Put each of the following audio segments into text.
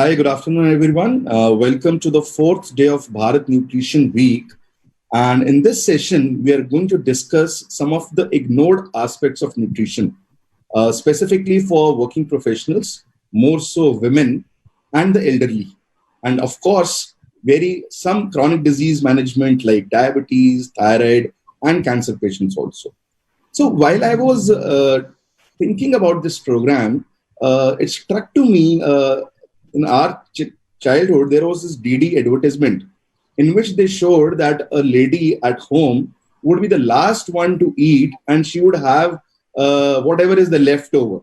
Hi, good afternoon, everyone. Welcome to the fourth day of Bharat Nutrition Week. And in this session, we are going to discuss some of the ignored aspects of nutrition, specifically for working professionals, more so women and the elderly. And of course, some chronic disease management like diabetes, thyroid, and cancer patients also. So while I was thinking about this program, it struck to me in our childhood, there was this DD advertisement in which they showed that a lady at home would be the last one to eat and she would have whatever is the leftover.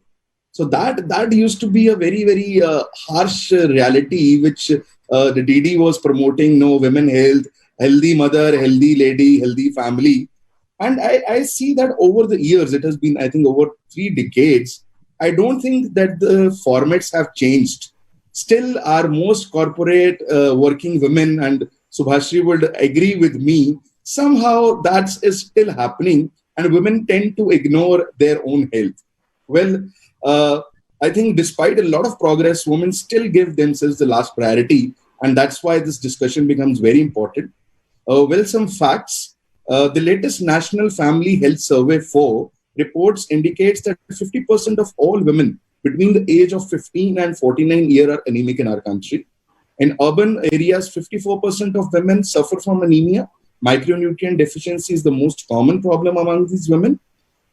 So that used to be a very harsh reality, which the DD was promoting: no, women health, healthy mother, healthy lady, healthy family. And I see that over the years, it has been, I think, over 3 decades. I don't think that the formats have changed. Still, our most corporate working women, and Subhashri would agree with me, somehow that is still happening, and women tend to ignore their own health. Well, uh, I think despite a lot of progress, women still give themselves the last priority, and that's why this discussion becomes very important. Some facts. The latest National Family Health Survey 4 reports indicates that 50% of all women between the age of 15 and 49 year are anemic in our country. In urban areas, 54% of women suffer from anemia. Micronutrient deficiency is the most common problem among these women,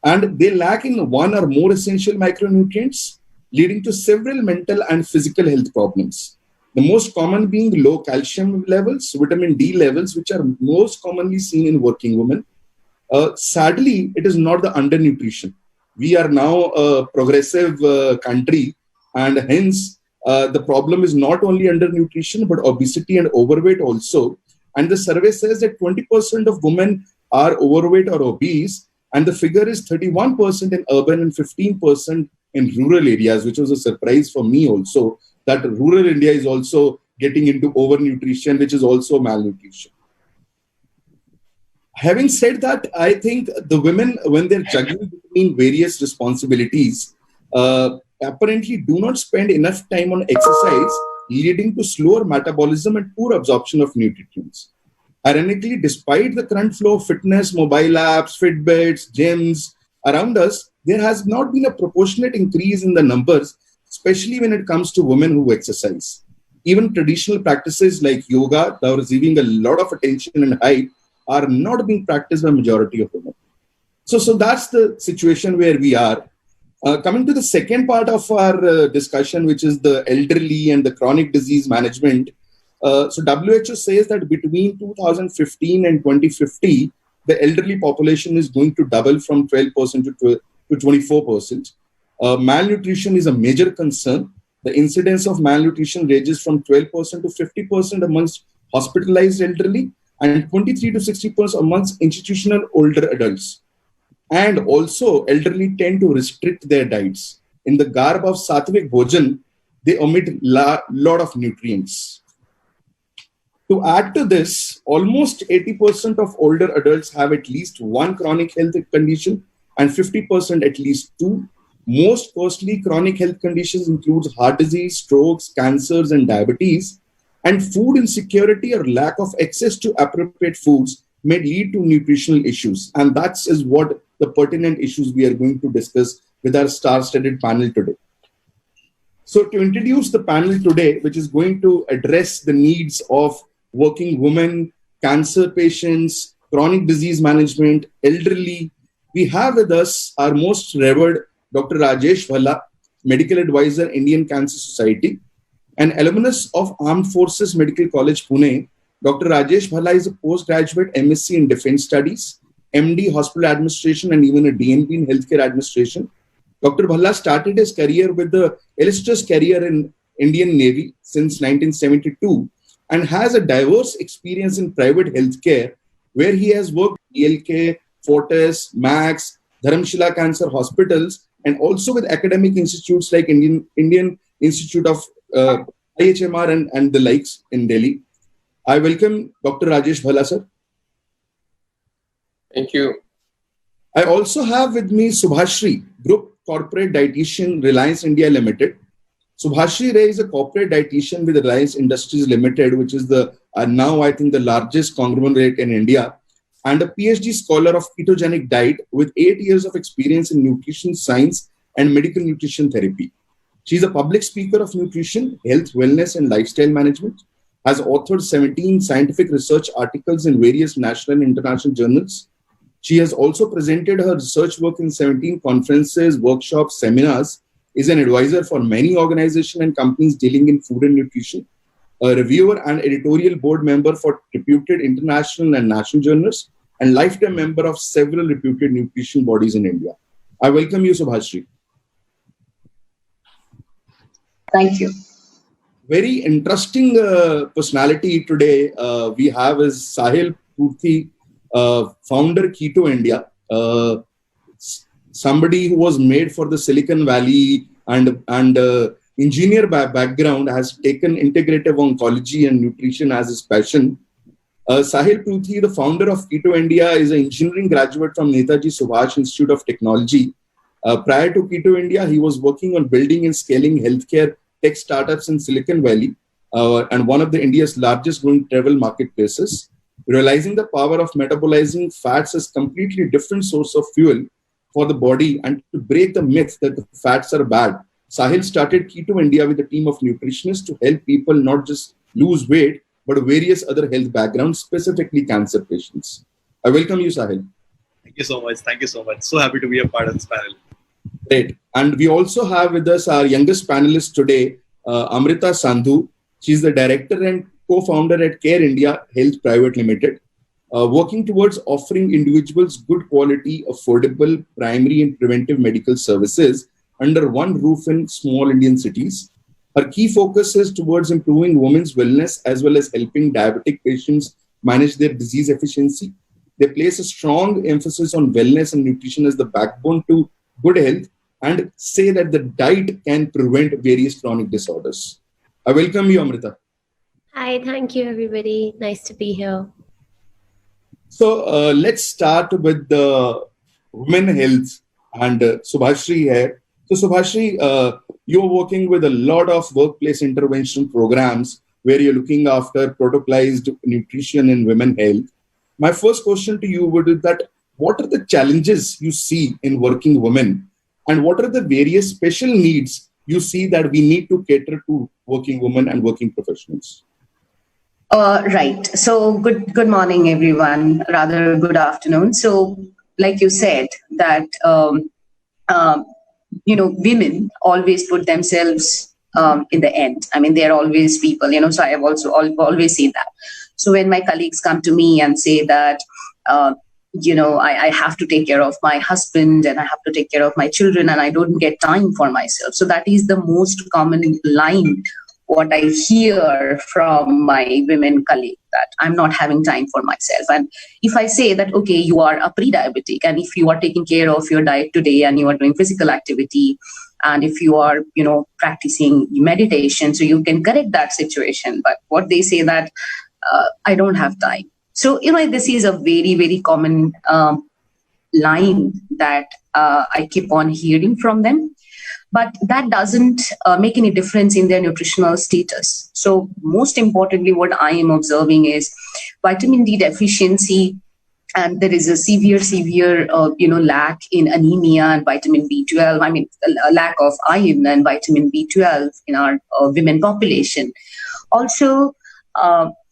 and they lack in one or more essential micronutrients, leading to several mental and physical health problems. The most common being low calcium levels, vitamin D levels, which are most commonly seen in working women. Sadly, it is not the undernutrition. We are now a progressive country, and hence the problem is not only undernutrition but obesity and overweight also. And the survey says that 20% of women are overweight or obese, and the figure is 31% in urban and 15% in rural areas, which was a surprise for me also, that rural India is also getting into overnutrition, which is also malnutrition. Having said that, I think the women, when they're juggling between various responsibilities, apparently do not spend enough time on exercise, leading to slower metabolism and poor absorption of nutrients. Ironically, despite the current flow of fitness, mobile apps, Fitbits, gyms around us, there has not been a proportionate increase in the numbers, especially when it comes to women who exercise. Even traditional practices like yoga, that are receiving a lot of attention and hype, are not being practiced by majority of women. So that's the situation where we are. Coming to the second part of our discussion, which is the elderly and the chronic disease management. So WHO says that between 2015 and 2050, the elderly population is going to double from 12% to 24%. Malnutrition is a major concern. The incidence of malnutrition ranges from 12% to 50% amongst hospitalized elderly, and 23 to 60% amongst institutional older adults. And also, elderly tend to restrict their diets. In the garb of Sattvic Bhojan, they omit lot of nutrients. To add to this, almost 80% of older adults have at least one chronic health condition and 50% at least two. Most costly chronic health conditions include heart disease, strokes, cancers, and diabetes. And food insecurity or lack of access to appropriate foods may lead to nutritional issues. And that is what the pertinent issues we are going to discuss with our star-studded panel today. So to introduce the panel today, which is going to address the needs of working women, cancer patients, chronic disease management, elderly, we have with us our most revered Dr. Rajesh Bhalla, medical advisor, Indian Cancer Society. An alumnus of Armed Forces Medical College, Pune, Dr. Rajesh Bhalla is a postgraduate MSc in Defense Studies, MD Hospital Administration, and even a DNP in Healthcare Administration. Dr. Bhalla started his career with the illustrious career in Indian Navy since 1972 and has a diverse experience in private healthcare, where he has worked with ELK, Fortis, Max, Dharamshila Cancer Hospitals, and also with academic institutes like Indian Institute of IHMR and the likes in Delhi. I welcome Dr. Rajesh Bhalla, sir. Thank you. I also have with me Subhashri, Group Corporate Dietitian, Reliance India Limited. Subhashri Ray is a corporate dietitian with Reliance Industries Limited, which is the now I think the largest conglomerate in India, and a PhD scholar of ketogenic diet with 8 years of experience in nutrition science and medical nutrition therapy. She is a public speaker of nutrition, health, wellness, and lifestyle management, has authored 17 scientific research articles in various national and international journals. She has also presented her research work in 17 conferences, workshops, seminars, is an advisor for many organizations and companies dealing in food and nutrition, a reviewer and editorial board member for reputed international and national journals, and lifetime member of several reputed nutrition bodies in India. I welcome you, Subhashri. Thank you. Very interesting personality today we have is Sahil Purthy, founder Keto India, somebody who was made for the Silicon Valley and engineer by background, has taken integrative oncology and nutrition as his passion. Sahil Purthy, the founder of Keto India, is an engineering graduate from Netaji Subhash Institute of Technology. Prior to Keto India, he was working on building and scaling healthcare tech startups in Silicon Valley and one of the India's largest growing travel marketplaces. Realizing the power of metabolizing fats as completely different source of fuel for the body and to break the myth that the fats are bad, Sahil started Keto India with a team of nutritionists to help people not just lose weight, but various other health backgrounds, specifically cancer patients. I welcome you, Sahil. Thank you so much. Thank you so much. So happy to be a part of this panel. Great. And we also have with us our youngest panelist today, Amrita Sandhu. She's the director and co-founder at Care India Health Private Limited, working towards offering individuals good quality, affordable, primary and preventive medical services under one roof in small Indian cities. Her key focus is towards improving women's wellness as well as helping diabetic patients manage their disease efficiency. They place a strong emphasis on wellness and nutrition as the backbone to good health and say that the diet can prevent various chronic disorders. I welcome you, Amrita. Hi, thank you, everybody. Nice to be here. So let's start with the women health and Subhashri here. So Subhashri, you're working with a lot of workplace intervention programs where you're looking after protocolized nutrition in women health. My first question to you would be that what are the challenges you see in working women and what are the various special needs you see that we need to cater to working women and working professionals? Right. So good morning, everyone. Rather good afternoon. So like you said that, women always put themselves in the end. I mean, they're always people, so I have also always seen that. So when my colleagues come to me and say that, I have to take care of my husband and I have to take care of my children and I don't get time for myself. So that is the most common line what I hear from my women colleagues, that I'm not having time for myself. And if I say that, okay, you are a pre-diabetic and if you are taking care of your diet today and you are doing physical activity and if you are, practicing meditation, so you can correct that situation. But what they say that I don't have time. So, this is a very, very common line that I keep on hearing from them. But that doesn't make any difference in their nutritional status. So most importantly, what I am observing is vitamin D deficiency, and there is a severe, lack in anemia and vitamin B12. I mean, a lack of iron and vitamin B12 in our women population. Also,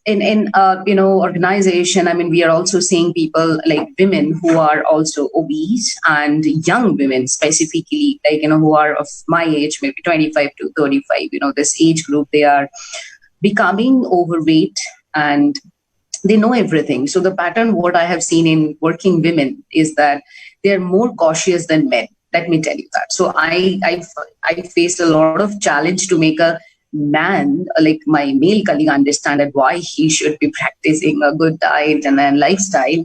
in organization, I mean, we are also seeing people like women who are also obese and young women specifically, like, who are of my age, maybe 25 to 35, this age group, they are becoming overweight and they know everything. So the pattern, what I have seen in working women is that they're more cautious than men. Let me tell you that. So I faced a lot of challenge to make a man, like my male colleague, understand that why he should be practicing a good diet and then lifestyle.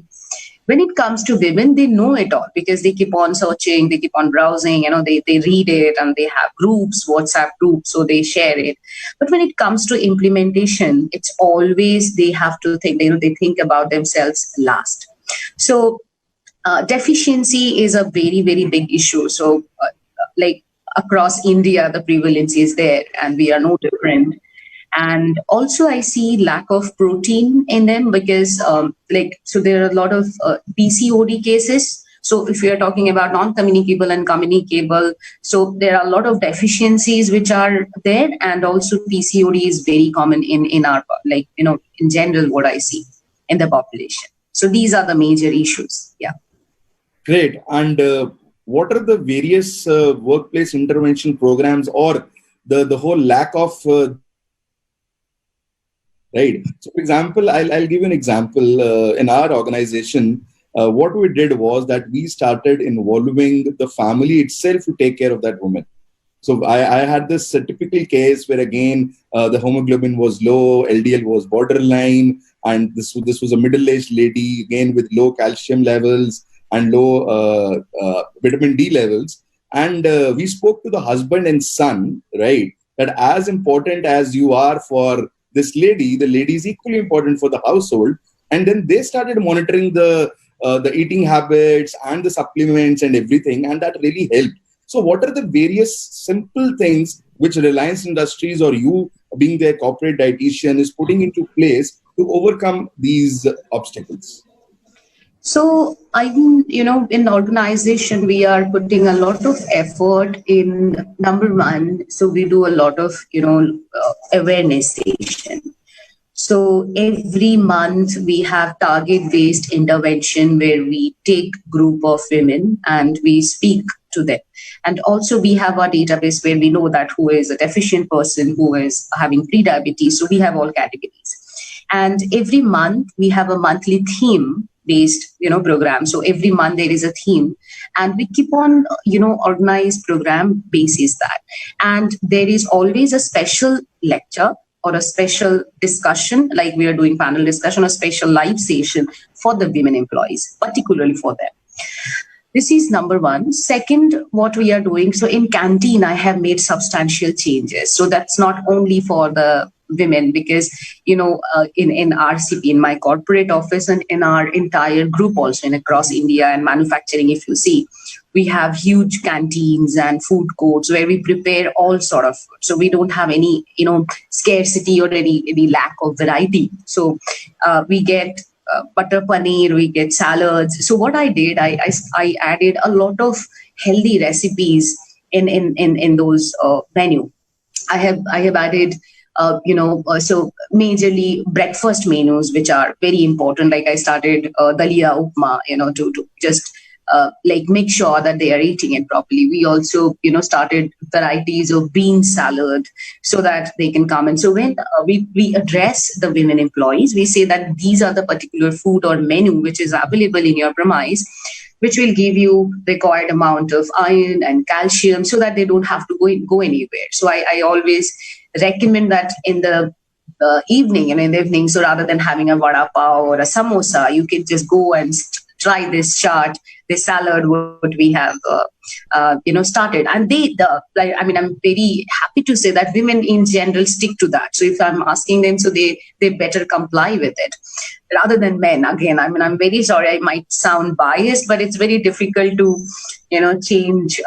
When it comes to women, they know it all because they keep on searching, they keep on browsing, they read it and they have groups, WhatsApp groups, so they share it. But when it comes to implementation, it's always they have to think, they think about themselves last. So deficiency is a very, very big issue. So across India, the prevalence is there, and we are no different. And also, I see lack of protein in them because, so there are a lot of PCOD cases. So if we are talking about non-communicable and communicable, so there are a lot of deficiencies which are there, and also PCOD is very common in our, in general, what I see in the population. So these are the major issues. Yeah. Great. And what are the various workplace intervention programs, or the whole lack of right? So, for example, I'll give you an example. In our organization, what we did was that we started involving the family itself to take care of that woman. So I had this typical case where, again, the hemoglobin was low, LDL was borderline, and this was a middle-aged lady, again, with low calcium levels and low vitamin D levels. And we spoke to the husband and son, right, that as important as you are for this lady, the lady is equally important for the household. And then they started monitoring the eating habits and the supplements and everything, and that really helped. So what are the various simple things which Reliance Industries, or you being their corporate dietitian, is putting into place to overcome these obstacles? So I think, in the organization, we are putting a lot of effort in number one. So we do a lot of, awareness station. So every month we have target-based intervention where we take group of women and we speak to them. And also we have our database where we know that who is a deficient person, who is having pre-diabetes. So we have all categories. And every month we have a monthly theme based program. So every month there is a theme, and we keep on organized program basis that. And there is always a special lecture or a special discussion, like we are doing panel discussion, a special live session for the women employees, particularly for them. This is number one. Second, what we are doing, so in canteen, I have made substantial changes. So that's not only for the women, because, in RCP, in my corporate office, and in our entire group also in across India and manufacturing, if you see, we have huge canteens and food courts where we prepare all sort of food. So we don't have any, scarcity or any lack of variety. So we get butter paneer, we get salads. So what I did, I added a lot of healthy recipes in those menu. I have added so majorly breakfast menus, which are very important. Like I started dalia upma, to just make sure that they are eating it properly. We also, started varieties of bean salad so that they can come. And so when we address the women employees, we say that these are the particular food or menu which is available in your premise, which will give you required amount of iron and calcium so that they don't have to go anywhere. So I always recommend that in the evening, in the evening. So rather than having a vada pav or a samosa, you can just go and try this chart, this salad, what we have, started. And I'm very happy to say that women in general stick to that. So if I'm asking them, so they better comply with it rather than men. Again, I'm very sorry, I might sound biased, but it's very difficult to, change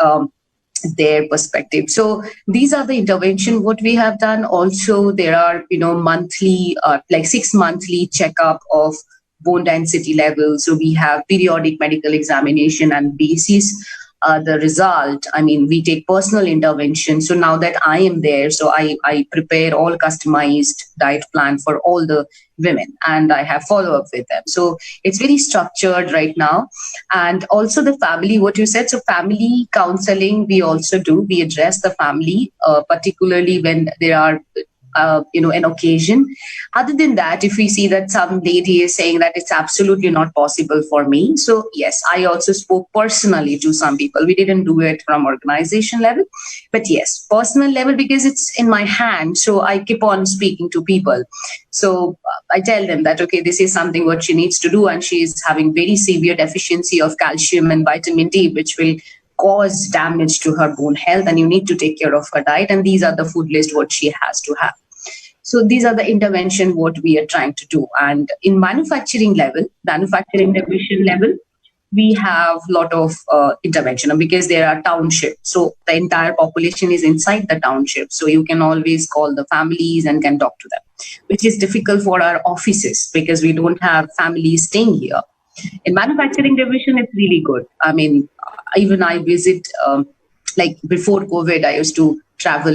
their perspective. So these are the intervention what we have done. Also, there are monthly 6 monthly checkup of bone density levels. So we have periodic medical examination and basis the result. We take personal intervention. So now that I am there, so I prepare all customized diet plan for all the women, and I have follow up with them. So it's very structured right now. And also the family, what you said, so family counseling we also do. We address the family, particularly when there are an occasion. Other than that, if we see that some lady is saying that it's absolutely not possible for me, so yes, I also spoke personally to some people. We didn't do it from organization level, but yes, personal level, because it's in my hand. So I keep on speaking to people. So I tell them that, okay, this is something what she needs to do, and she is having very severe deficiency of calcium and vitamin D, which will cause damage to her bone health, and you need to take care of her diet. And these are the food list what she has to have. So these are the intervention what we are trying to do. And in manufacturing division level, we have a lot of intervention because there are townships. So the entire population is inside the township. So you can always call the families and can talk to them, which is difficult for our offices because we don't have families staying here. In manufacturing division, it's really good. I mean, even I visit, like before COVID, I used to travel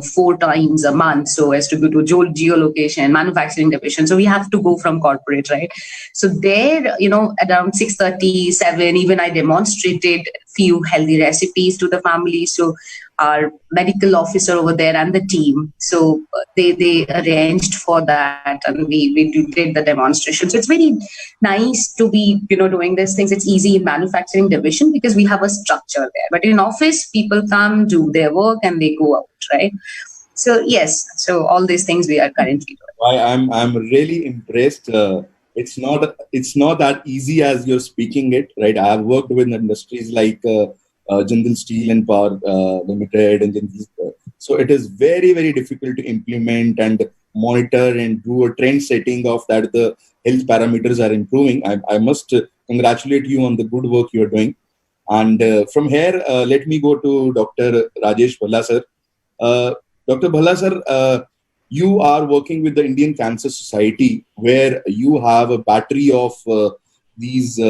4 times a month so as to go to geolocation, manufacturing division. So we have to go from corporate, right? So there, around 6:37, even I demonstrated few healthy recipes to the family. So our medical officer over there and the team, so they arranged for that, and we did the demonstration. So it's very nice to be doing these things. It's easy in manufacturing division because we have a structure there, but in office people come, do their work, and they go out, right? So yes, so all these things we are currently doing. I'm really impressed. It's not that easy as you're speaking it, right? I have worked with industries like Jindal Steel and Power Limited, and so it is very, very difficult to implement and monitor and do a trend setting of that the health parameters are improving. I must congratulate you on the good work you are doing. And from here, let me go to Dr. Rajesh Bhalla sir. Dr. Bhalla sir, you are working with the Indian Cancer Society, where you have a battery of these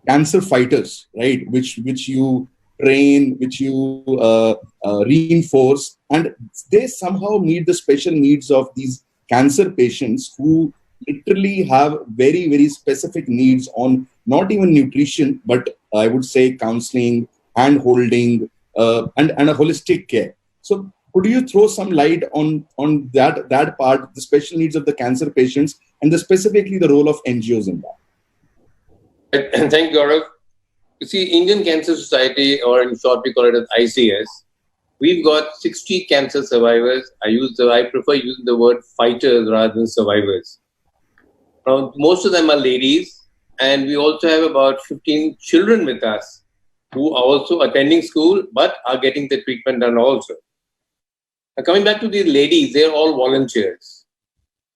cancer fighters, right? Which you train, which you reinforce, and they somehow meet the special needs of these cancer patients who literally have very, very specific needs on not even nutrition, but I would say counseling, hand holding, and a holistic care. So could you throw some light on that part, the special needs of the cancer patients, and specifically the role of NGOs in that? Thank you, Gaurav. You see, Indian Cancer Society, or in short we call it as ICS, we've got 60 cancer survivors. I prefer using the word fighters rather than survivors. Now, most of them are ladies, and we also have about 15 children with us who are also attending school but are getting the treatment done also. Now, coming back to these ladies, they're all volunteers.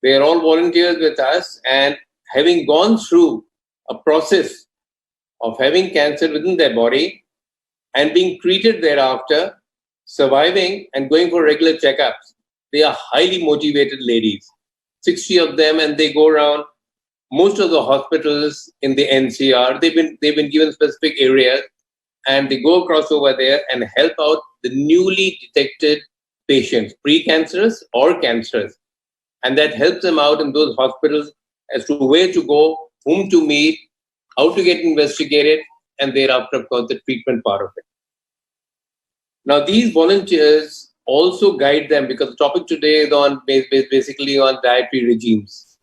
They are all volunteers with us, and having gone through a process of having cancer within their body and being treated thereafter, surviving and going for regular checkups, they are highly motivated ladies. 60 of them, and they go around most of the hospitals in the NCR. They've been given specific areas, and they go across over there and help out the newly detected patients, pre-cancerous or cancerous. And that helps them out in those hospitals as to where to go, whom to meet, how to get investigated, and thereafter, of course, the treatment part of it. Now, these volunteers also guide them, because the topic today is basically on dietary regimes.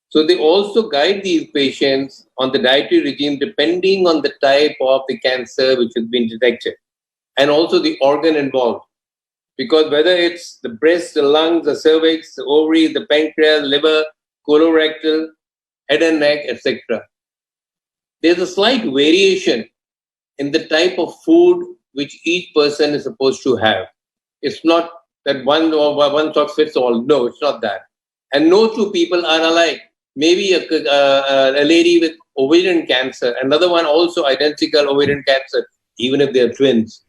So they also guide these patients on the dietary regime depending on the type of the cancer which has been detected, and also the organ involved. Because whether it's the breast, the lungs, the cervix, the ovary, the pancreas, liver, colorectal, head and neck, etc., there's a slight variation in the type of food which each person is supposed to have. It's not that one size fits all. No, it's not that. And no two people are alike. Maybe a lady with ovarian cancer, another one also identical ovarian cancer, even if they're twins.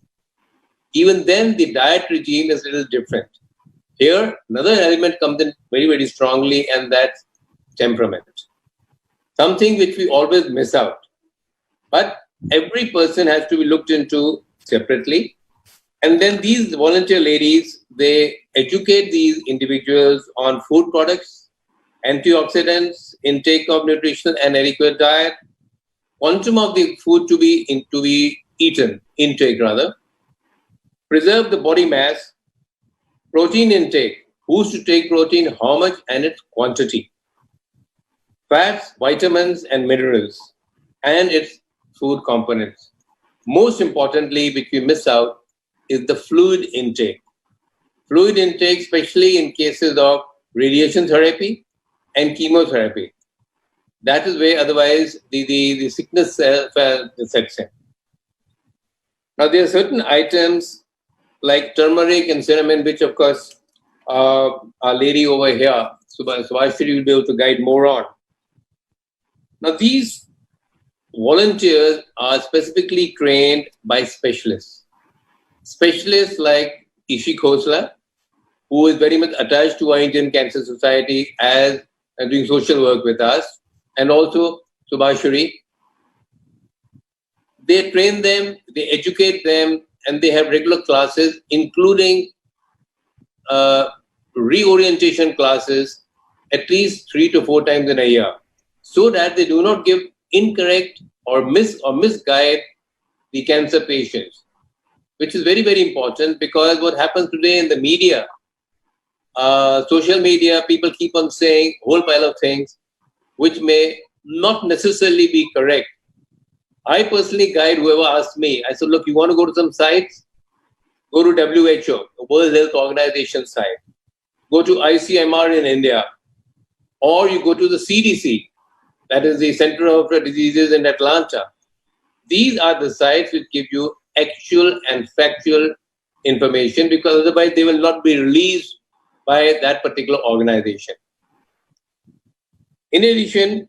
Even then, the diet regime is a little different. Here, another element comes in very, very strongly, and that's temperament. Something which we always miss out. But every person has to be looked into separately. And then these volunteer ladies, they educate these individuals on food products, antioxidants, intake of nutritional and adequate diet, quantum of the food to be eaten, intake rather, preserve the body mass, protein intake, who's to take protein, how much, and its quantity, fats, vitamins, and minerals, and its food components. Most importantly, which we miss out, is the fluid intake. Fluid intake, especially in cases of radiation therapy and chemotherapy. That is where otherwise the sickness sets in. Now, there are certain items like turmeric and cinnamon, which of course our lady over here, Subhashri, will be able to guide more on. Now, these volunteers are specifically trained by specialists. Specialists like Ishi Khosla, who is very much attached to our Indian Cancer Society as and doing social work with us, and also Subhashri. They train them, they educate them, and they have regular classes, including reorientation classes at least 3 to 4 times in a year, so that they do not give incorrect or misguide the cancer patients, which is very, very important, because what happens today in the media, social media, people keep on saying a whole pile of things which may not necessarily be correct. I personally guide whoever asks me. I said, look, you want to go to some sites? Go to WHO, the World Health Organization site. Go to ICMR in India. Or you go to the CDC, that is the Center of Diseases in Atlanta. These are the sites which give you actual and factual information, because otherwise they will not be released by that particular organization. In addition,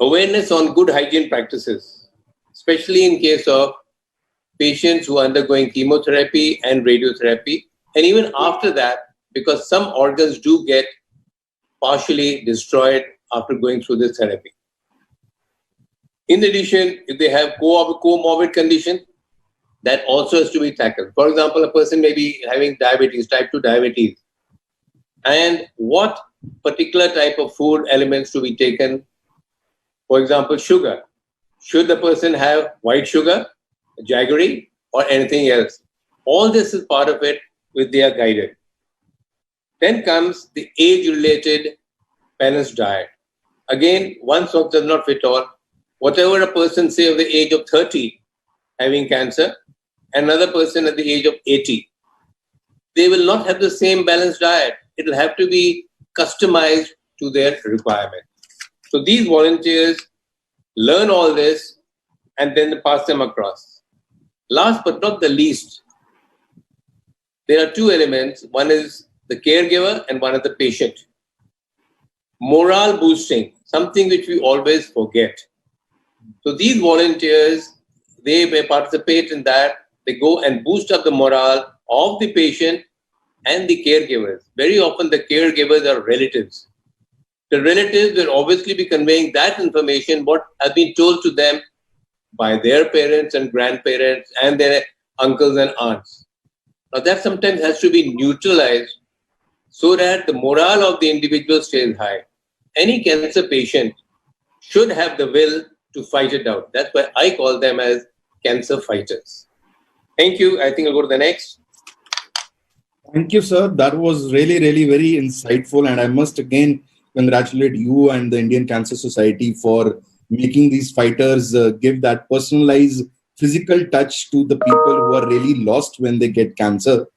awareness on good hygiene practices, especially in case of patients who are undergoing chemotherapy and radiotherapy, and even after that, because some organs do get partially destroyed after going through this therapy. In addition, if they have comorbid condition, that also has to be tackled. For example, a person may be having diabetes, type 2 diabetes, and what particular type of food elements to be taken. For example, sugar. Should the person have white sugar, jaggery, or anything else? All this is part of it, which they are guided. Then comes the age-related balanced diet. Again, one sock does not fit all. Whatever a person say of the age of 30 having cancer, another person at the age of 80, they will not have the same balanced diet. It will have to be customized to their requirement. So these volunteers learn all this and then pass them across. Last but not the least, there are two elements. One is the caregiver and one is the patient. Morale boosting, something which we always forget. So these volunteers, they may participate in that. They go and boost up the morale of the patient and the caregivers. Very often the caregivers are relatives. The relatives will obviously be conveying that information, what has been told to them by their parents and grandparents and their uncles and aunts. Now that sometimes has to be neutralized so that the morale of the individual stays high. Any cancer patient should have the will to fight it out. That's why I call them as cancer fighters. Thank you. I think I'll go to the next. Thank you, sir. That was really, really very insightful. And I must again congratulate you and the Indian Cancer Society for making these fighters give that personalized physical touch to the people who are really lost when they get cancer.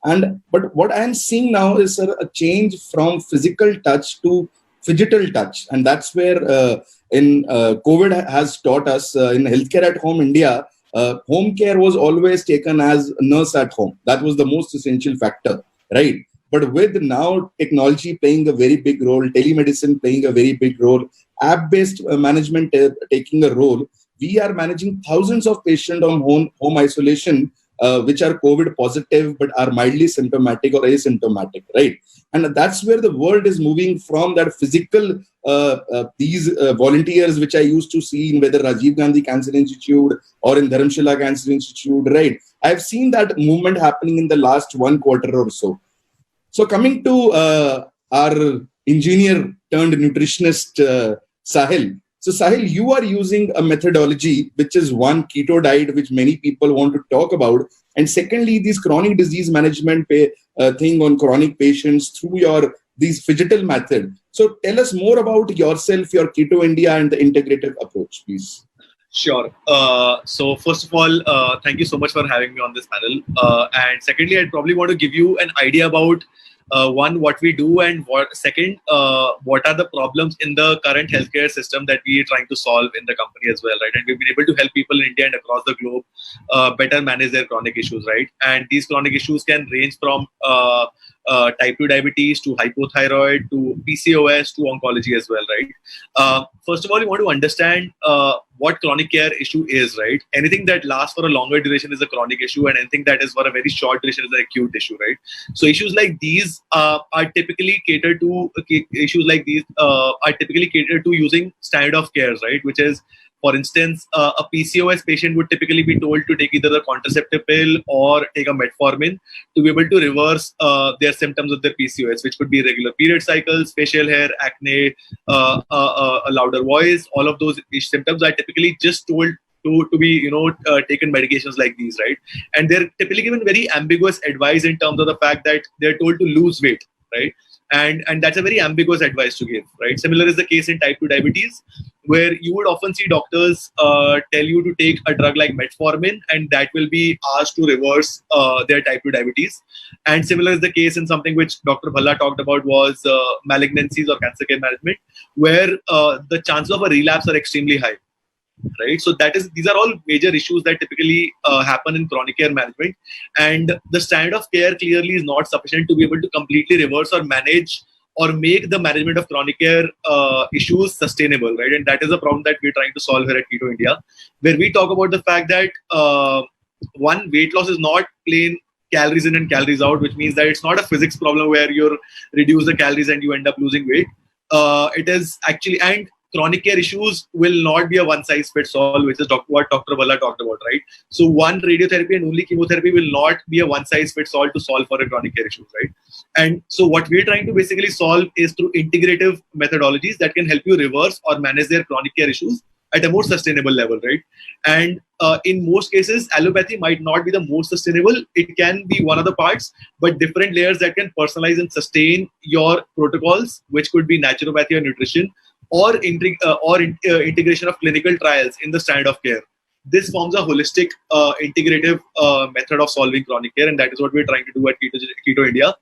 But what I am seeing now is, sir, a change from physical touch to phygital touch. And that's where COVID has taught us in healthcare at home India, home care was always taken as a nurse at home. That was the most essential factor, right? But with now technology playing a very big role, telemedicine playing a very big role, app-based management taking a role, we are managing thousands of patients on home isolation, which are COVID positive but are mildly symptomatic or asymptomatic, right? And that's where the world is moving from that physical, these volunteers, which I used to see in whether Rajiv Gandhi Cancer Institute or in Dharamshala Cancer Institute, right? I've seen that movement happening in the last 1 quarter or so. So coming to our engineer turned nutritionist, Sahil. So Sahil, you are using a methodology, which is one, keto diet, which many people want to talk about. And secondly, this chronic disease management thing on chronic patients through your these phygital method. So tell us more about yourself, your Keto India and the integrative approach, please. Sure. So first of all, thank you so much for having me on this panel. And secondly, I'd probably want to give you an idea about one, what we do, and second, what are the problems in the current healthcare system that we are trying to solve in the company as well, right? And we've been able to help people in India and across the globe better manage their chronic issues, right? And these chronic issues can range from type 2 diabetes to hypothyroid to PCOS to oncology as well, right? First of all, you want to understand what chronic care issue is, right? Anything that lasts for a longer duration is a chronic issue, and anything that is for a very short duration is an acute issue, right? So issues like these are typically catered to using standard of care, right? Which is, for instance, a PCOS patient would typically be told to take either the contraceptive pill or take a metformin to be able to reverse their symptoms of their PCOS, which could be irregular period cycles, facial hair, acne, a louder voice. All of those symptoms are typically just told to be taken medications like these, right? And they're typically given very ambiguous advice in terms of the fact that they're told to lose weight, right? And that's a very ambiguous advice to give, right? Similar is the case in type 2 diabetes, where you would often see doctors tell you to take a drug like metformin, and that will be asked to reverse their type 2 diabetes. And similar is the case in something which Dr. Bhalla talked about was malignancies or cancer care management, where the chances of a relapse are extremely high. Right, so these are all major issues that typically happen in chronic care management, and the standard of care clearly is not sufficient to be able to completely reverse or manage or make the management of chronic care issues sustainable, right? And that is a problem that we're trying to solve here at Keto India, where we talk about the fact that weight loss is not plain calories in and calories out, which means that it's not a physics problem where you reduce the calories and you end up losing weight. It is actually, and chronic care issues will not be a one-size-fits-all, which is what Dr. Bhalla talked about, right? So one radiotherapy and only chemotherapy will not be a one-size-fits-all to solve for a chronic care issues, right? And so what we're trying to basically solve is through integrative methodologies that can help you reverse or manage their chronic care issues at a more sustainable level, right? And in most cases, allopathy might not be the most sustainable. It can be one of the parts, but different layers that can personalize and sustain your protocols, which could be naturopathy or nutrition, or integration of clinical trials in the standard of care. This forms a holistic, integrative method of solving chronic care, and that is what we're trying to do at Keto India.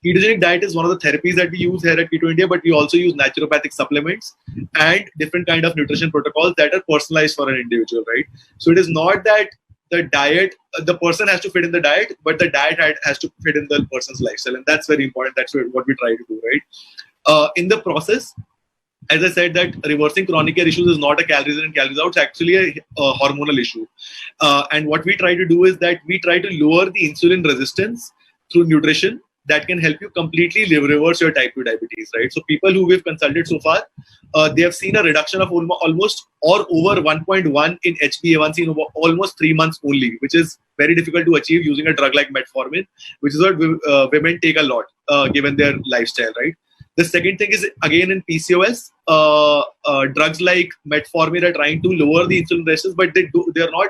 Ketogenic diet is one of the therapies that we use here at Keto India, but we also use naturopathic supplements and different kind of nutrition protocols that are personalized for an individual, right? So it is not that the diet, the person has to fit in the diet, but the diet has to fit in the person's lifestyle, and that's very important. That's what we try to do, right? In the process, as I said, that reversing chronic care issues is not a calories in and calories out. It's actually a hormonal issue. And what we try to do is that we try to lower the insulin resistance through nutrition that can help you completely reverse your type 2 diabetes, right? So people who we've consulted so far, they have seen a reduction of almost or over 1.1 in HbA1c in almost 3 months only, which is very difficult to achieve using a drug like metformin, which is what women take a lot given their lifestyle, right? The second thing is, again, in PCOS, drugs like metformin are trying to lower the insulin resistance, but they're not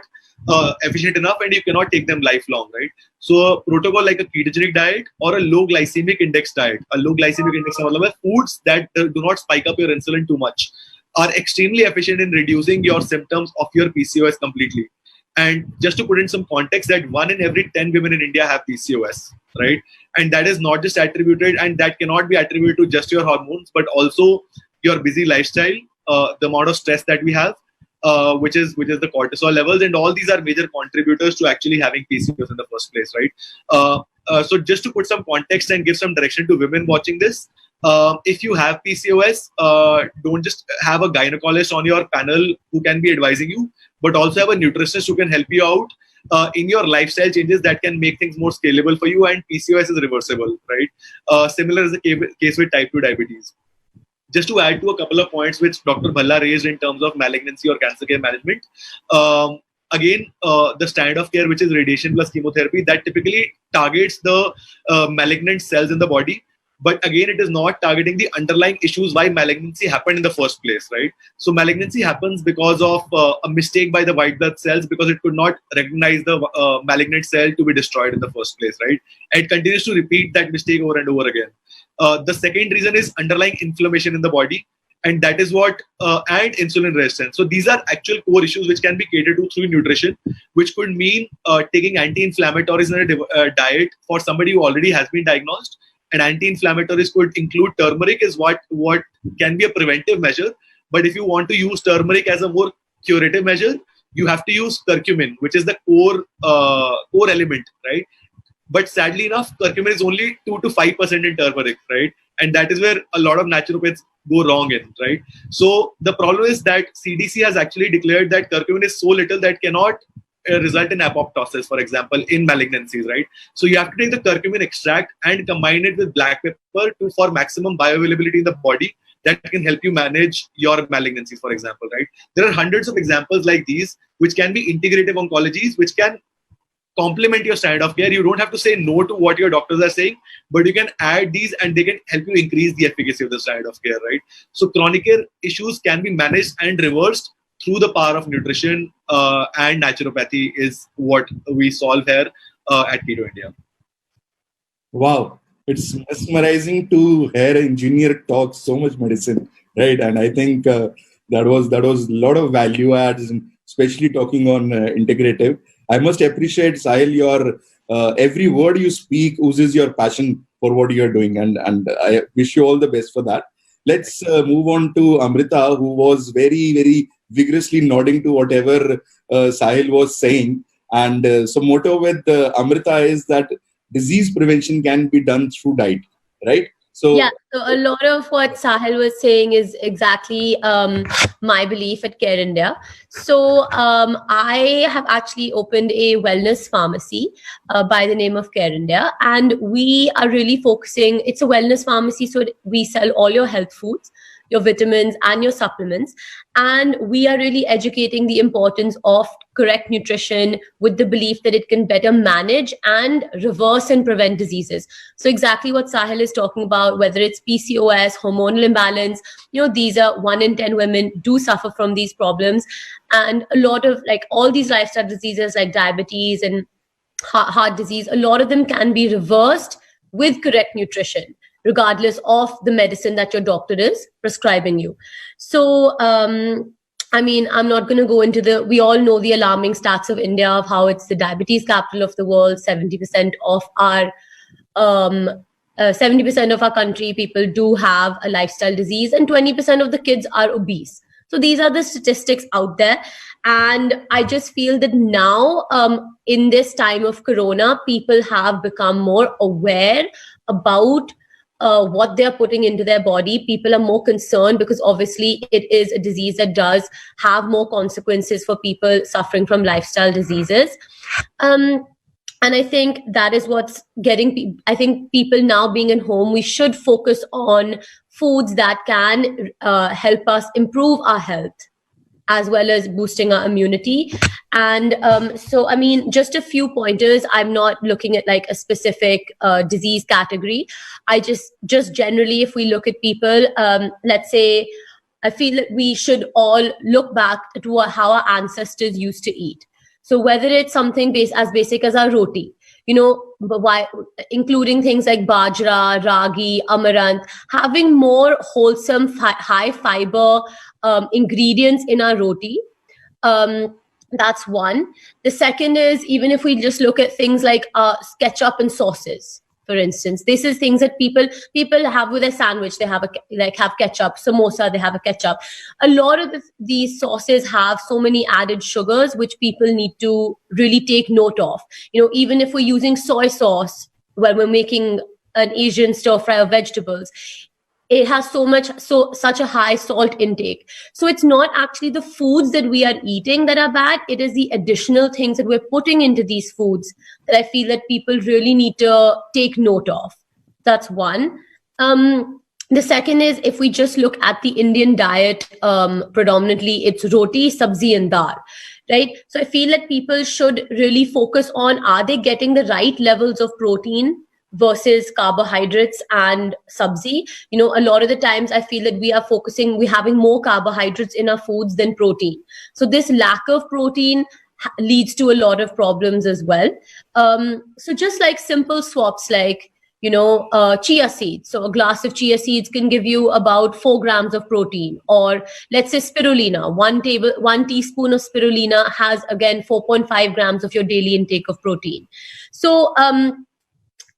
efficient enough, and you cannot take them lifelong, right? So a protocol like a ketogenic diet or a low glycemic index diet, a low glycemic index, foods that do not spike up your insulin too much, are extremely efficient in reducing your symptoms of your PCOS completely. And just to put in some context, that 1 in every 10 women in India have PCOS, right? And that is not just attributed, and that cannot be attributed to just your hormones, but also your busy lifestyle, the amount of stress that we have, which is the cortisol levels, and all these are major contributors to actually having PCOS in the first place, right? So just to put some context and give some direction to women watching this, if you have PCOS, don't just have a gynecologist on your panel who can be advising you, but also have a nutritionist who can help you out in your lifestyle changes that can make things more scalable for you, and PCOS is reversible, right? Similar is the case with type 2 diabetes. Just to add to a couple of points which Dr. Bhalla raised in terms of malignancy or cancer care management, again, the standard of care, which is radiation plus chemotherapy, that typically targets the malignant cells in the body. But again, it is not targeting the underlying issues why malignancy happened in the first place, right? So malignancy happens because of a mistake by the white blood cells, because it could not recognize the malignant cell to be destroyed in the first place, right? And it continues to repeat that mistake over and over again. The second reason is underlying inflammation in the body, and that is what, and insulin resistance. So these are actual core issues which can be catered to through nutrition, which could mean taking anti-inflammatories in a diet for somebody who already has been diagnosed. And anti-inflammatories could include turmeric, is what can be a preventive measure. But if you want to use turmeric as a more curative measure, you have to use curcumin, which is the core element, right? But sadly enough, curcumin is only 2 to 5% in turmeric, right? And that is where a lot of naturopaths go wrong in, right? So the problem is that CDC has actually declared that curcumin is so little that cannot result in apoptosis, for example, in malignancies, right? So you have to take the curcumin extract and combine it with black pepper for maximum bioavailability in the body that can help you manage your malignancies, for example, right? There are hundreds of examples like these, which can be integrative oncologies, which can complement your standard of care. You don't have to say no to what your doctors are saying, but you can add these and they can help you increase the efficacy of the standard of care, right? So chronic care issues can be managed and reversed through the power of nutrition, and naturopathy is what we solve here at Keto India. Wow, it's mesmerizing to hear an engineer talk so much medicine, right? And I think that was a lot of value adds, and especially talking on integrative. I must appreciate, Sahil, your every word you speak oozes your passion for what you are doing, and I wish you all the best for that. Let's move on to Amrita, who was very, very vigorously nodding to whatever Sahil was saying. And so motto with Amrita is that disease prevention can be done through diet, right? So yeah, so a lot of what Sahil was saying is exactly my belief at Care India. So I have actually opened a wellness pharmacy by the name of Care India, and we are really focusing. It's a wellness pharmacy, so we sell all your health foods, your vitamins and your supplements, and we are really educating the importance of correct nutrition with the belief that it can better manage and reverse and prevent diseases. So exactly what Sahil is talking about, whether it's PCOS, hormonal imbalance, these are 1 in 10 women do suffer from these problems, and a lot of all these lifestyle diseases like diabetes and heart disease, a lot of them can be reversed with correct nutrition, regardless of the medicine that your doctor is prescribing you. So, I'm not going to go into we all know the alarming stats of India, of how it's the diabetes capital of the world. 70% of our 70% of our country people do have a lifestyle disease, and 20% of the kids are obese. So these are the statistics out there. And I just feel that now, in this time of Corona, people have become more aware about what they're putting into their body. People are more concerned because obviously it is a disease that does have more consequences for people suffering from lifestyle diseases. And I think that is what's getting, I think people now being at home, we should focus on foods that can help us improve our health, as well as boosting our immunity. And just a few pointers. I'm not looking at a specific disease category. I just generally, if we look at people, let's say, I feel that we should all look back at how our ancestors used to eat. So whether it's something as basic as our roti, including things like bajra, ragi, amaranth, having more wholesome, high fiber ingredients in our roti. That's one. The second is, even if we just look at things like ketchup and sauces, for instance, this is things that people have with their sandwich. They have have ketchup, samosa, they have a ketchup. A lot of these sauces have so many added sugars, which people need to really take note of. Even if we're using soy sauce when we're making an Asian stir fry of vegetables, it has such a high salt intake. So it's not actually the foods that we are eating that are bad. It is the additional things that we're putting into these foods that I feel that people really need to take note of. That's one. The second is, if we just look at the Indian diet, predominantly it's roti, sabzi and dal, right? So I feel that people should really focus on, are they getting the right levels of protein versus carbohydrates and sabzi? A lot of the times I feel that we're having more carbohydrates in our foods than protein. So this lack of protein leads to a lot of problems as well. So just simple swaps, chia seeds. So a glass of chia seeds can give you about 4 grams of protein. Or let's say spirulina, 1 teaspoon of spirulina has again 4.5 grams of your daily intake of protein. So,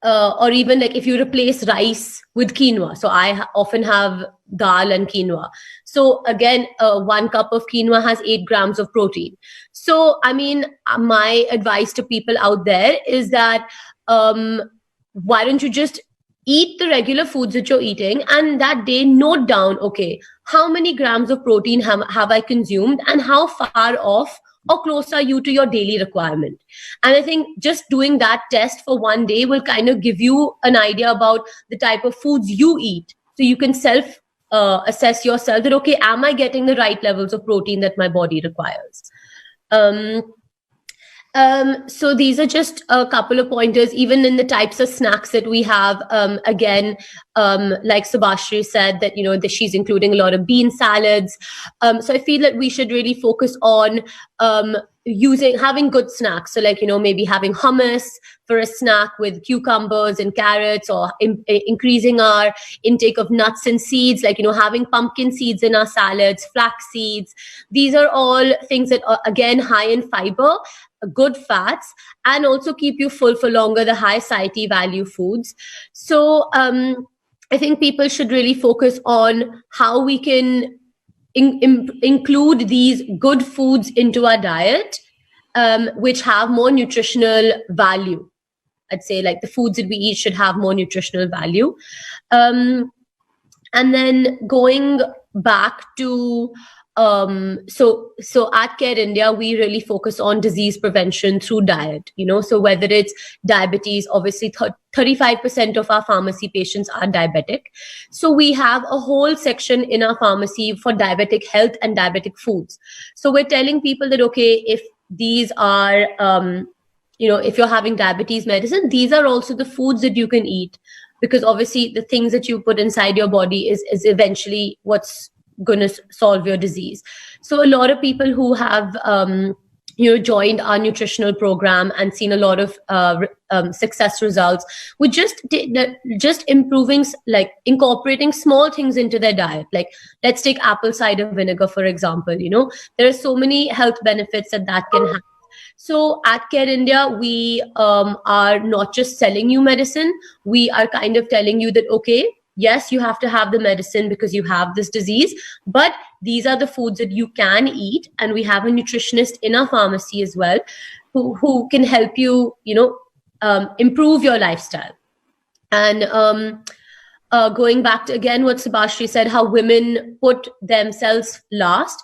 or even if you replace rice with quinoa. So I often have dal and quinoa. So again, 1 cup of quinoa has 8 grams of protein. So, my advice to people out there is that why don't you just eat the regular foods that you're eating, and that day note down, okay, how many grams of protein have I consumed, and how far off or close are you to your daily requirement? And I think just doing that test for one day will kind of give you an idea about the type of foods you eat. So you can self assess yourself that, okay, am I getting the right levels of protein that my body requires? So these are just a couple of pointers, even in the types of snacks that we have. Again, like Subhashri said, that, that she's including a lot of bean salads. So I feel that we should really focus on having good snacks. So like, maybe having hummus for a snack with cucumbers and carrots, or increasing our intake of nuts and seeds, like, having pumpkin seeds in our salads, flax seeds. These are all things that are, again, high in fiber, good fats, and also keep you full for longer, the high satiety value foods. So I think people should really focus on how we can include these good foods into our diet, which have more nutritional value. I'd say like the foods that we eat should have more nutritional value. And then going back to so at Care India, we really focus on disease prevention through diet, so whether it's diabetes, obviously 35% of our pharmacy patients are diabetic. So we have a whole section in our pharmacy for diabetic health and diabetic foods. So we're telling people that, okay, if these are, if you're having diabetes medicine, these are also the foods that you can eat, because obviously the things that you put inside your body is eventually what's going to solve your disease. So a lot of people who have joined our nutritional program and seen a lot of success results with just improving, like incorporating small things into their diet. Like, let's take apple cider vinegar, for example. There are so many health benefits that can have. So at Care India, we are not just selling you medicine. We are kind of telling you that, okay, yes, you have to have the medicine because you have this disease, but these are the foods that you can eat. And we have a nutritionist in our pharmacy as well who can help you, improve your lifestyle. And going back to, again, what Subhashri said, how women put themselves last.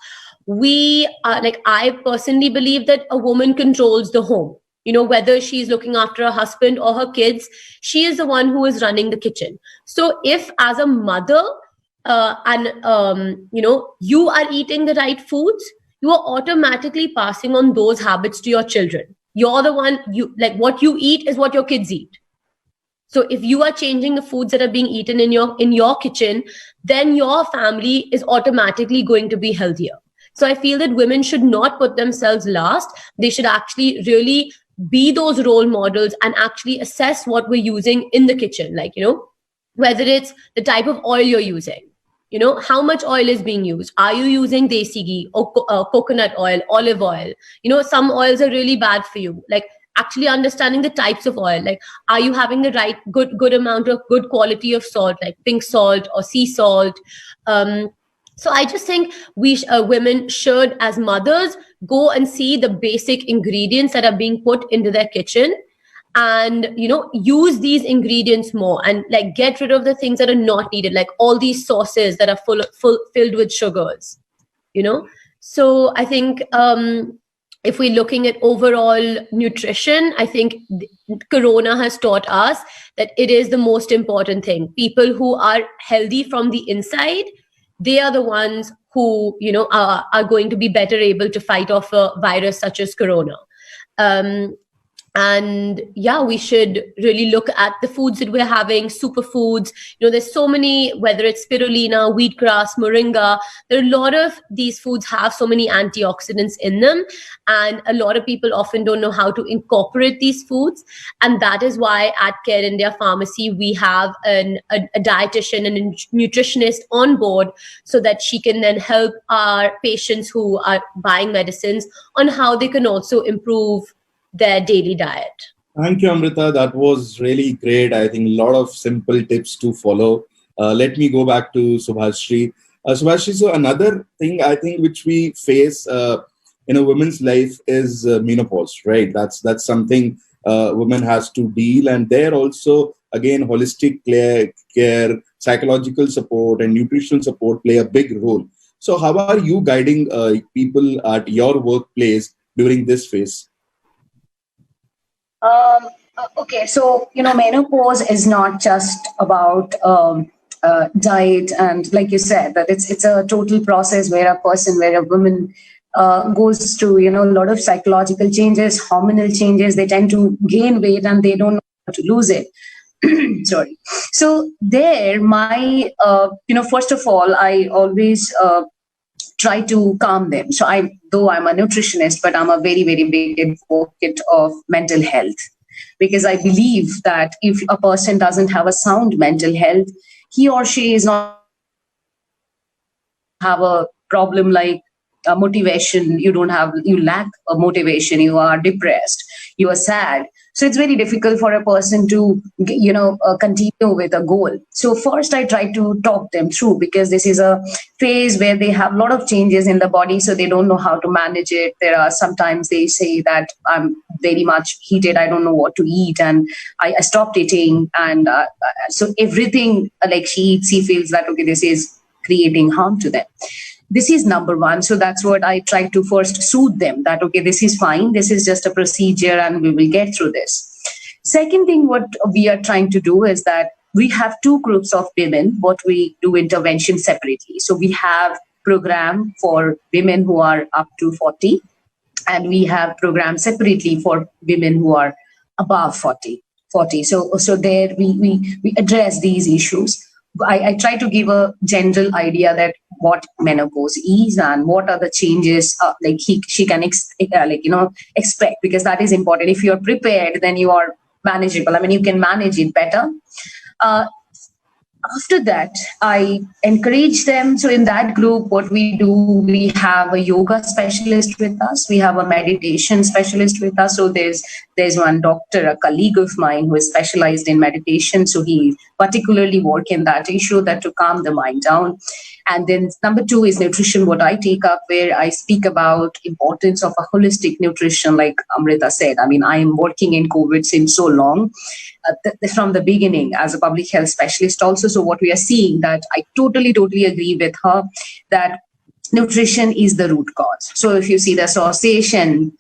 I personally believe that a woman controls the home. Whether she's looking after her husband or her kids, she is the one who is running the kitchen. So if as a mother, you are eating the right foods, you are automatically passing on those habits to your children. You're the one, what you eat is what your kids eat. So if you are changing the foods that are being eaten in your kitchen, then your family is automatically going to be healthier. So I feel that women should not put themselves last. They should actually really be those role models and actually assess what we're using in the kitchen. Like, whether it's the type of oil you're using, how much oil is being used. Are you using desi ghee or coconut oil, olive oil? Some oils are really bad for you. Like, actually understanding the types of oil. Like, are you having the right good amount of good quality of salt, like pink salt or sea salt? So I just think women should, as mothers, go and see the basic ingredients that are being put into their kitchen, and use these ingredients more, and like get rid of the things that are not needed, like all these sauces that are filled with sugars. So I think if we're looking at overall nutrition, I think Corona has taught us that it is the most important thing. People who are healthy from the inside, they are the ones who, are going to be better able to fight off a virus such as Corona. And yeah, we should really look at the foods that we're having, superfoods. There's so many, whether it's spirulina, wheatgrass, moringa. There are a lot of these foods have so many antioxidants in them. And a lot of people often don't know how to incorporate these foods. And that is why at Care India Pharmacy, we have a dietitian and a nutritionist on board, so that she can then help our patients who are buying medicines on how they can also improve their daily diet. Thank you, Amrita. That was really great. I think a lot of simple tips to follow. Let me go back to Subhashri. Subhashri, so another thing I think which we face in a woman's life is menopause, right? That's something woman has to deal. And there also, again, holistic care, psychological support, and nutritional support play a big role. So how are you guiding people at your workplace during this phase? Okay, so menopause is not just about diet, and like you said, that it's a total process where a woman goes through a lot of psychological changes, hormonal changes. They tend to gain weight and they don't know how to lose it. Sorry. So there, my first of all, I always try to calm them. So though I'm a nutritionist, but I'm a very, very big advocate of mental health, because I believe that if a person doesn't have a sound mental health, he or she is not have a problem like motivation. You lack a motivation, you are depressed, you are sad. So it's very difficult for a person to continue with a goal. So first I try to talk them through, because this is a phase where they have a lot of changes in the body, so they don't know how to manage it. There are sometimes they say that I'm very much heated, I don't know what to eat, and I stopped eating, and so everything like she eats, she feels that okay, this is creating harm to them. This is number one. So that's what I try to first soothe them, that okay, this is fine, this is just a procedure and we will get through this. Second thing, what we are trying to do is that we have two groups of women, what we do intervention separately. So we have program for women who are up to 40, and we have programs separately for women who are above 40. So there we address these issues. I try to give a general idea that what menopause is and what are the changes she can expect, because that is important. If you are prepared, then you are manageable. I mean, you can manage it better. After that, I encourage them. So in that group, what we do, we have a yoga specialist with us. We have a meditation specialist with us. So there's one doctor, a colleague of mine, who is specialized in meditation. So he particularly work in that issue, that to calm the mind down. And then number two is nutrition, what I take up, where I speak about importance of a holistic nutrition, like Amrita said. I mean, I am working in COVID since so long, from the beginning as a public health specialist also. So what we are seeing, that I totally agree with her, that nutrition is the root cause. So if you see the association,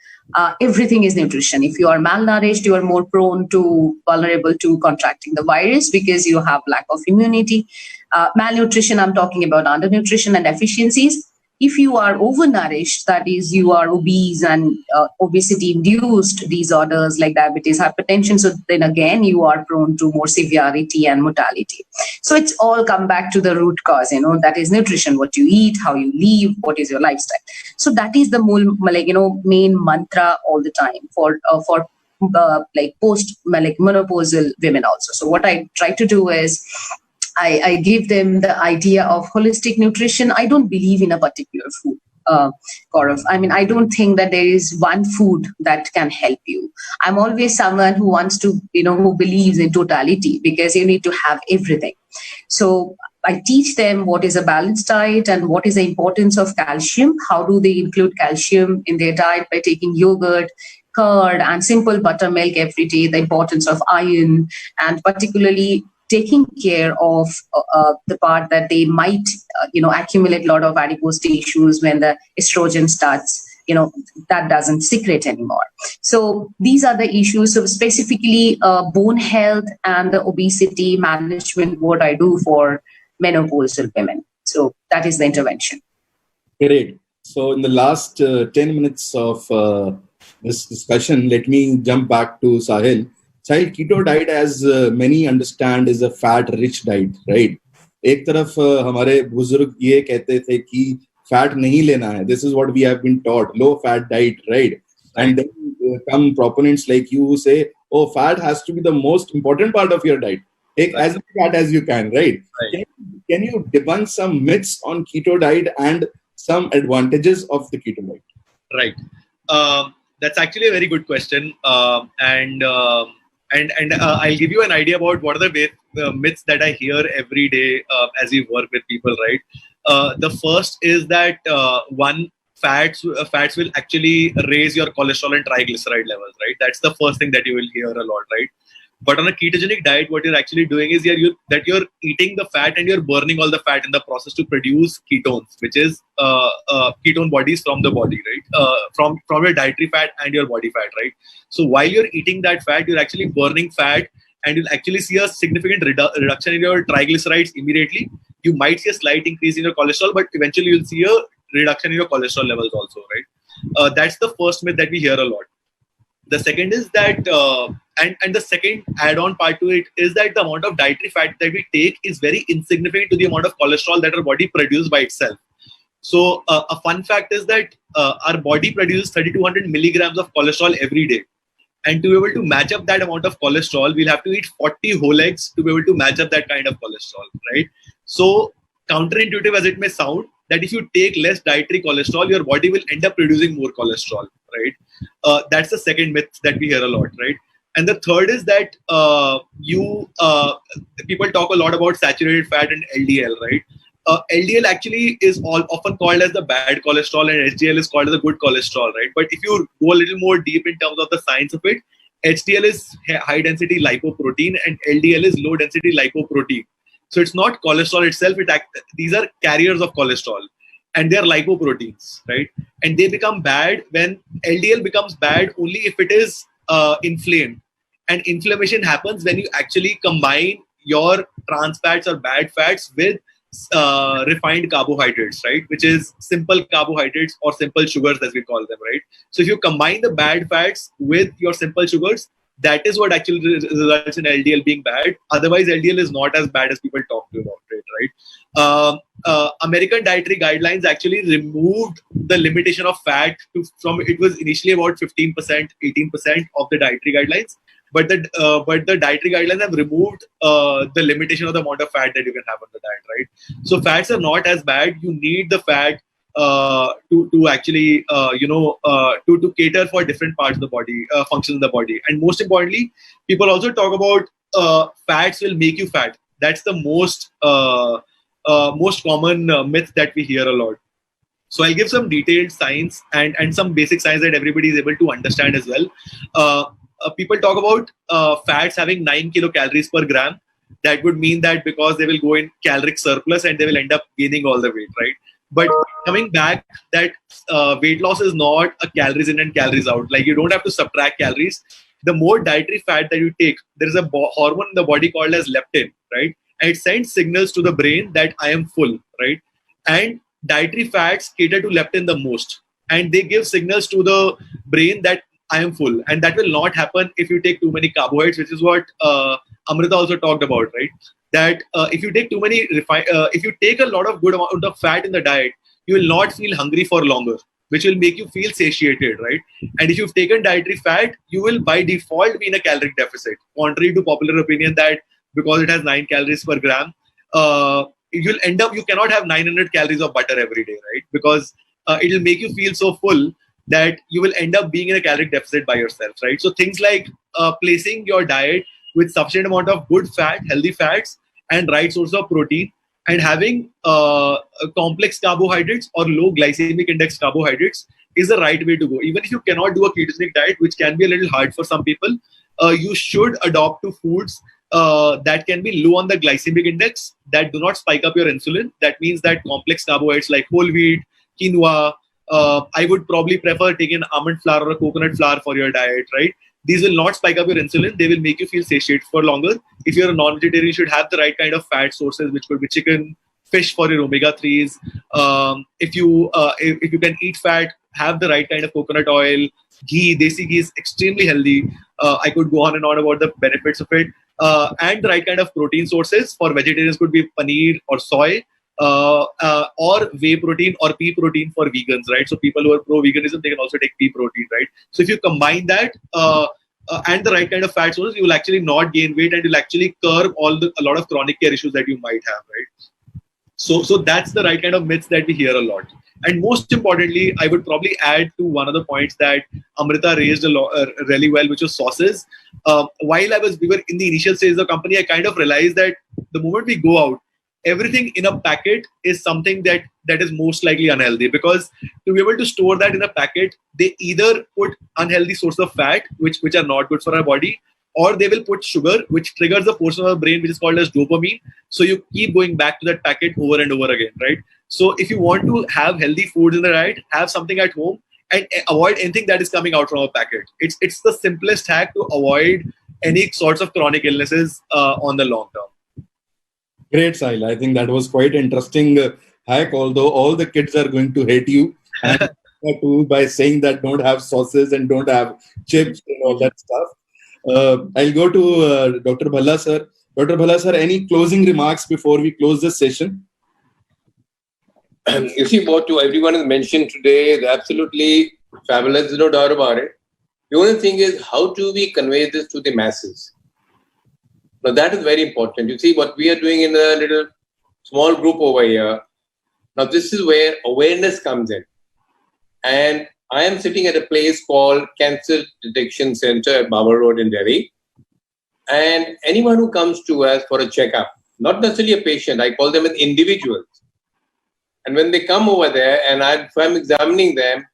everything is nutrition. If you are malnourished, you are more vulnerable to contracting the virus, because you have lack of immunity. Malnutrition, I'm talking about undernutrition and deficiencies. If you are overnourished, that is, you are obese and obesity-induced disorders like diabetes, hypertension, so then again, you are prone to more severity and mortality. So it's all come back to the root cause, that is nutrition, what you eat, how you live, what is your lifestyle. So that is the main mantra all the time for post menopausal women also. So what I try to do is, I give them the idea of holistic nutrition. I don't believe in a particular food, Gaurav. I mean, I don't think that there is one food that can help you. I'm always someone who wants to, who believes in totality, because you need to have everything. So I teach them what is a balanced diet and what is the importance of calcium. How do they include calcium in their diet? By taking yogurt, curd, and simple buttermilk every day. The importance of iron, and particularly taking care of the part that they might, accumulate a lot of adipose tissues when the estrogen starts, that doesn't secrete anymore. So these are the issues. So specifically bone health and the obesity management, what I do for menopausal women. So that is the intervention. Great. So in the last 10 minutes of this discussion, let me jump back to Sahil. Sahil, keto diet, as many understand, is a fat-rich diet, right? एक तरफ हमारे बुजुर्ग ये कहते थे कि fat नहीं लेना है. This is what we have been taught, low-fat diet, right? And then come proponents like you who say, oh, fat has to be the most important part of your diet. Take as much fat as you can, right? Can you debunk some myths on keto diet and some advantages of the keto diet? Right. That's actually a very good question. And I'll give you an idea about what are the myths that I hear every day as we work with people, right? The first is that one, fats will actually raise your cholesterol and triglyceride levels, right? That's the first thing that you will hear a lot, right? But on a ketogenic diet, what you're actually doing is you're eating the fat and you're burning all the fat in the process to produce ketones, which is ketone bodies from the body, right? From your dietary fat and your body fat, right? So while you're eating that fat, you're actually burning fat, and you'll actually see a significant reduction in your triglycerides immediately. You might see a slight increase in your cholesterol, but eventually you'll see a reduction in your cholesterol levels also, right? That's the first myth that we hear a lot. The second is that, and the second add-on part to it is that the amount of dietary fat that we take is very insignificant to the amount of cholesterol that our body produces by itself. So a fun fact is that our body produces 3,200 milligrams of cholesterol every day. And to be able to match up that amount of cholesterol, we'll have to eat 40 whole eggs to be able to match up that kind of cholesterol, right? So counterintuitive as it may sound, that if you take less dietary cholesterol, your body will end up producing more cholesterol, right? That's the second myth that we hear a lot, right? And the third is that people talk a lot about saturated fat and LDL, right? LDL actually is often called as the bad cholesterol, and HDL is called as the good cholesterol, right? But if you go a little more deep in terms of the science of it, HDL is high density lipoprotein and LDL is low density lipoprotein. So it's not cholesterol itself. These are carriers of cholesterol, and they are lipoproteins, right? And they become bad when LDL becomes bad only if it is inflamed. And inflammation happens when you actually combine your trans fats or bad fats with refined carbohydrates, right? Which is simple carbohydrates or simple sugars as we call them, right? So if you combine the bad fats with your simple sugars, that is what actually results in LDL being bad. Otherwise, LDL is not as bad as people talk about it, right? American dietary guidelines actually removed the limitation of fat from it was initially about 15%, 18% of the dietary guidelines. But the dietary guidelines have removed the limitation of the amount of fat that you can have on the diet, right? So fats are not as bad. You need the fat to actually to cater for different parts of the body, functions in the body. And most importantly, people also talk about fats will make you fat. That's the most common myth that we hear a lot. So I'll give some detailed science and some basic science that everybody is able to understand as well. People talk about fats having 9 kilocalories per gram. That would mean that because they will go in caloric surplus and they will end up gaining all the weight, right? But coming back, that weight loss is not a calories in and calories out. Like, you don't have to subtract calories. The more dietary fat that you take, there is a hormone in the body called as leptin, right? And it sends signals to the brain that I am full, right? And dietary fats cater to leptin the most. And they give signals to the brain that I am full. And that will not happen if you take too many carbohydrates, which is what Amrita also talked about, right? That if you take too many, if you take a lot of good amount of fat in the diet, you will not feel hungry for longer, which will make you feel satiated, right? And if you've taken dietary fat, you will by default be in a caloric deficit, contrary to popular opinion that because it has 9 calories per gram, you'll end up, you cannot have 900 calories of butter every day, right? Because it will make you feel so full that you will end up being in a caloric deficit by yourself, right? So things like placing your diet with sufficient amount of good fat, healthy fats, and right source of protein, and having complex carbohydrates or low glycemic index carbohydrates is the right way to go. Even if you cannot do a ketogenic diet, which can be a little hard for some people, you should adopt to foods that can be low on the glycemic index, that do not spike up your insulin. That means that complex carbohydrates like whole wheat, quinoa, I would probably prefer taking almond flour or a coconut flour for your diet, right? These will not spike up your insulin. They will make you feel satiated for longer. If you're a non-vegetarian, you should have the right kind of fat sources, which could be chicken, fish for your omega-3s. If you can eat fat, have the right kind of coconut oil, ghee. Desi ghee is extremely healthy. I could go on and on about the benefits of it. And the right kind of protein sources for vegetarians could be paneer or soy. Or whey protein or pea protein for vegans, right? So people who are pro-veganism, they can also take pea protein, right? So if you combine that and the right kind of fat sources, you will actually not gain weight and you'll actually curb a lot of chronic care issues that you might have, right? So that's the right kind of myths that we hear a lot. And most importantly, I would probably add to one of the points that Amrita raised really well, which was sauces. While we were in the initial stage of the company, I kind of realized that the moment we go out, everything in a packet is something that that is most likely unhealthy, because to be able to store that in a packet, they either put unhealthy source of fat, which are not good for our body, or they will put sugar, which triggers a portion of the brain which is called as dopamine. So you keep going back to that packet over and over again, right? So if you want to have healthy foods in the diet, have something at home and avoid anything that is coming out from a packet. It's the simplest hack to avoid any sorts of chronic illnesses on the long term. Great, Sahil. I think that was quite interesting hack, although all the kids are going to hate you and too by saying that don't have sauces and don't have chips and all that stuff. I'll go to Dr. Bhalla sir. Dr. Bhalla sir, any closing remarks before we close this session? You see, what everyone has mentioned today is absolutely fabulous. There's no doubt about it. The only thing is, how do we convey this to the masses? Now, that is very important. You see, what we are doing in a little small group over here. Now, this is where awareness comes in. And I am sitting at a place called Cancer Detection Center at Baba Road in Delhi. And anyone who comes to us for a checkup, not necessarily a patient, I call them as individuals. And when they come over there and if I'm examining them,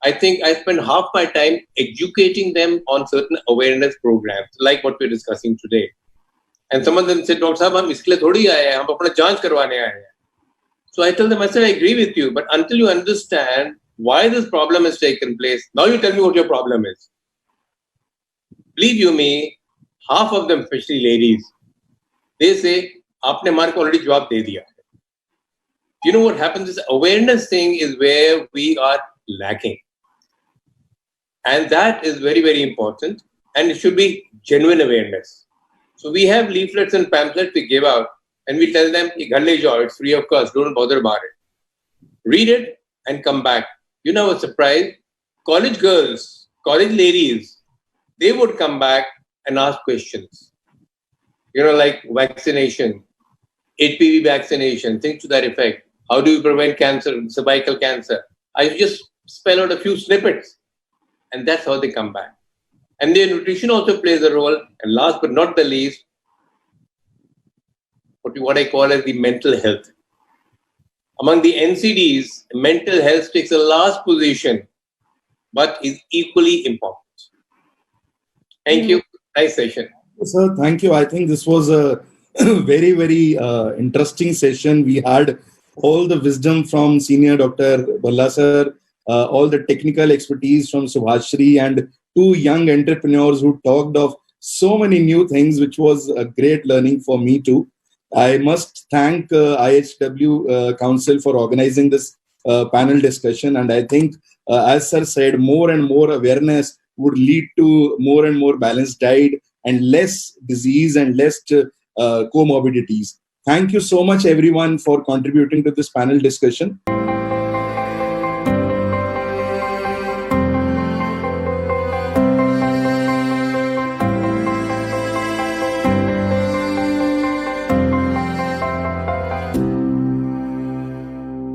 I think I spend half my time educating them on certain awareness programs, like what we're discussing today. And some of them said, Dr. Sahab, hum iske liye thodi aaye hain, hum apna jaanch karwane aaye hain. So I tell them, I said, I agree with you, but until you understand why this problem has taken place, now you tell me what your problem is. Believe you me, half of them, especially ladies, they say, aapne mar ko already jawab de diya. You know what happens is awareness thing is where we are lacking. And that is very, very important. And it should be genuine awareness. So we have leaflets and pamphlets we give out and we tell them, it's free of cost, don't bother about it. Read it and come back. You know what's surprised? College girls, college ladies, they would come back and ask questions. You know, like vaccination, HPV vaccination, things to that effect. How do you prevent cancer, cervical cancer? I just spell out a few snippets and that's how they come back. And their nutrition also plays a role. And last but not the least, what I call as the mental health. Among the NCDs, mental health takes a last position, but is equally important. Thank you. Nice session. Sir, thank you. I think this was a very, very interesting session. We had all the wisdom from Senior Dr. Bhalla sir, all the technical expertise from Subhashri, and two young entrepreneurs who talked of so many new things, which was a great learning for me too. I must thank IHW Council for organizing this panel discussion. And I think, as sir said, more and more awareness would lead to more and more balanced diet and less disease and less comorbidities. Thank you so much, everyone, for contributing to this panel discussion.